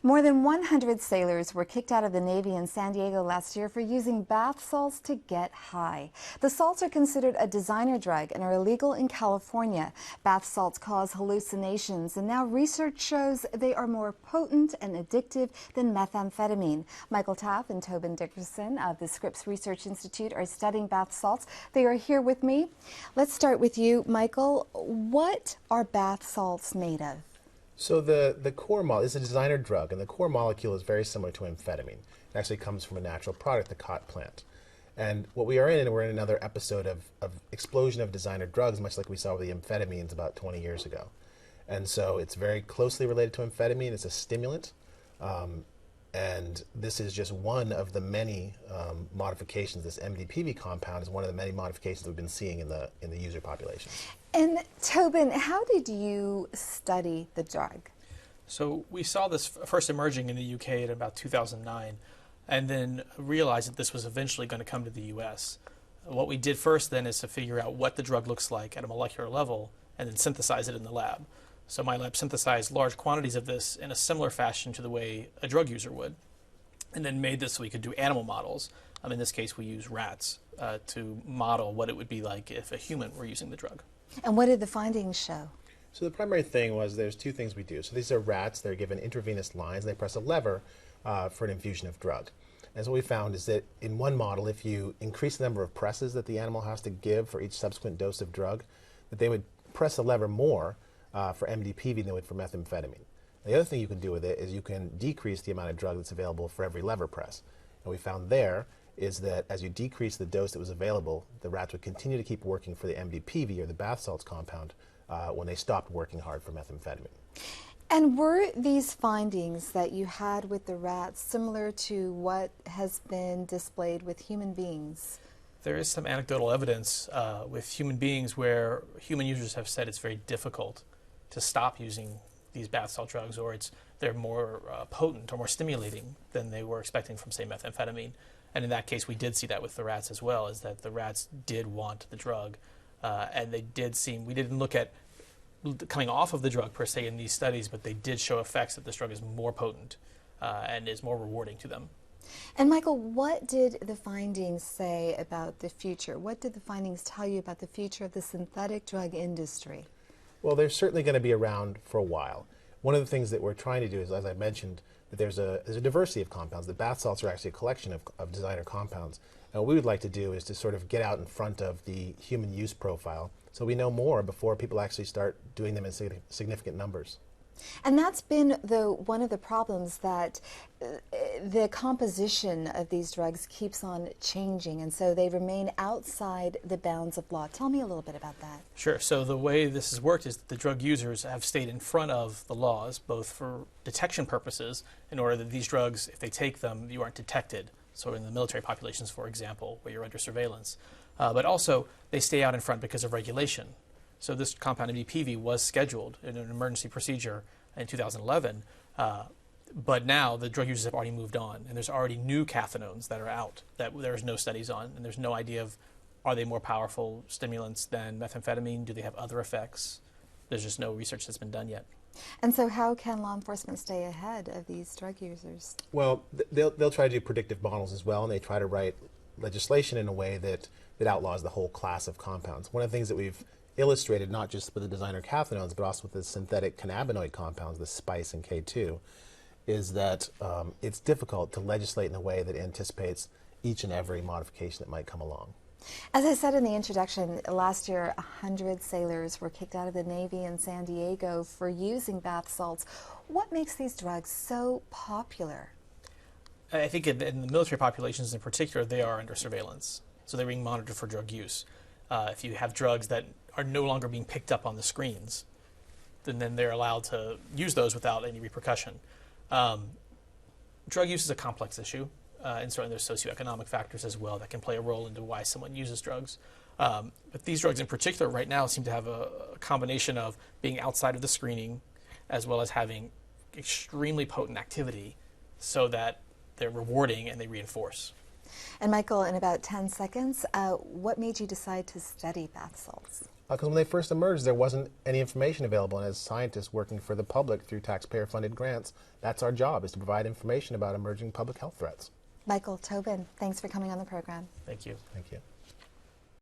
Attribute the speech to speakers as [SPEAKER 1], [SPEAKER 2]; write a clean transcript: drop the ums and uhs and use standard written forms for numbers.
[SPEAKER 1] More than 100 sailors were kicked out of the Navy in San Diego last year for using bath salts to get high. The salts are considered a designer drug and are illegal in California. Bath salts cause hallucinations, and now research shows they are more potent and addictive than methamphetamine. Michael Taff and Tobin Dickerson of the Scripps Research Institute are studying bath salts. They are here with me. Let's start with you, Michael. What are bath salts made of?
[SPEAKER 2] So the core molecule is a designer drug, and the core molecule is very similar to amphetamine. It actually comes from a natural product, the khat plant. And what we're in another episode of explosion of designer drugs, much like we saw with the amphetamines about 20 years ago. And so it's very closely related to amphetamine. It's a stimulant. And this is just one of the many modifications. This MDPV compound is one of the many modifications we've been seeing in the user population.
[SPEAKER 1] And Tobin, how did you study the drug?
[SPEAKER 3] So we saw this first emerging in the UK in about 2009, and then realized that this was eventually going to come to the US. What we did first then is to figure out what the drug looks like at a molecular level, and then synthesize it in the lab. So my lab synthesized large quantities of this in a similar fashion to the way a drug user would, and then made this so we could do animal models. In this case, we use rats to model what it would be like if a human were using the drug.
[SPEAKER 1] And what did the findings show?
[SPEAKER 2] So the primary thing was there's two things we do. So these are rats. They're given intravenous lines. And they press a lever for an infusion of drug. And so what we found is that in one model, if you increase the number of presses that the animal has to give for each subsequent dose of drug, that they would press the lever more for MDPV than they would for methamphetamine. The other thing you can do with it is you can decrease the amount of drug that's available for every lever press. And we found there is that as you decrease the dose that was available, the rats would continue to keep working for the MDPV, or the bath salts compound, when they stopped working hard for methamphetamine.
[SPEAKER 1] And were these findings that you had with the rats similar to what has been displayed with human beings?
[SPEAKER 3] There is some anecdotal evidence with human beings where human users have said it's very difficult to stop using these bath salt drugs, or they're more potent or more stimulating than they were expecting from, say, methamphetamine. And in that case, we did see that with the rats as well, is that the rats did want the drug. And they did seem, we didn't look at coming off of the drug per se in these studies, but they did show effects that this drug is more potent and is more rewarding to them.
[SPEAKER 1] And Michael, what did the findings say about the future? What did the findings tell you about the future of the synthetic drug industry?
[SPEAKER 2] Well, they're certainly going to be around for a while. One of the things that we're trying to do is, as I mentioned, that there's a diversity of compounds. The bath salts are actually a collection of designer compounds. And what we would like to do is to sort of get out in front of the human use profile so we know more before people actually start doing them in significant numbers.
[SPEAKER 1] And that's been one of the problems, that the composition of these drugs keeps on changing, and so they remain outside the bounds of law. Tell me a little bit about that.
[SPEAKER 3] Sure. So the way this has worked is that the drug users have stayed in front of the laws, both for detection purposes, in order that these drugs, if they take them, you aren't detected. So in the military populations, for example, where you're under surveillance. But also, they stay out in front because of regulation. So this compound MDPV was scheduled in an emergency procedure in 2011, but now the drug users have already moved on, and there's already new cathinones that are out that there's no studies on, and there's no idea of, are they more powerful stimulants than methamphetamine? Do they have other effects? There's just no research that's been done yet.
[SPEAKER 1] And so how can law enforcement stay ahead of these drug users?
[SPEAKER 2] Well, they'll try to do predictive models as well, and they try to write legislation in a way that outlaws the whole class of compounds. One of the things that we've illustrated, not just with the designer cathinones, but also with the synthetic cannabinoid compounds, the spice and K2, is that it's difficult to legislate in a way that anticipates each and every modification that might come along.
[SPEAKER 1] As I said in the introduction, last year 100 sailors were kicked out of the Navy in San Diego for using bath salts. What makes these drugs so popular?
[SPEAKER 3] I think in the military populations in particular, they are under surveillance. So they're being monitored for drug use. If you have drugs that are no longer being picked up on the screens, then they're allowed to use those without any repercussion. Drug use is a complex issue, and certainly there's socioeconomic factors as well that can play a role into why someone uses drugs. But these drugs in particular right now seem to have a combination of being outside of the screening as well as having extremely potent activity so that they're rewarding and they reinforce.
[SPEAKER 1] And Michael, in about 10 seconds, what made you decide to study bath salts?
[SPEAKER 2] Because when they first emerged, there wasn't any information available. And as scientists working for the public through taxpayer-funded grants, that's our job, is to provide information about emerging public health threats.
[SPEAKER 1] Michael Tobin, thanks for coming on the program.
[SPEAKER 3] Thank you.
[SPEAKER 2] Thank you.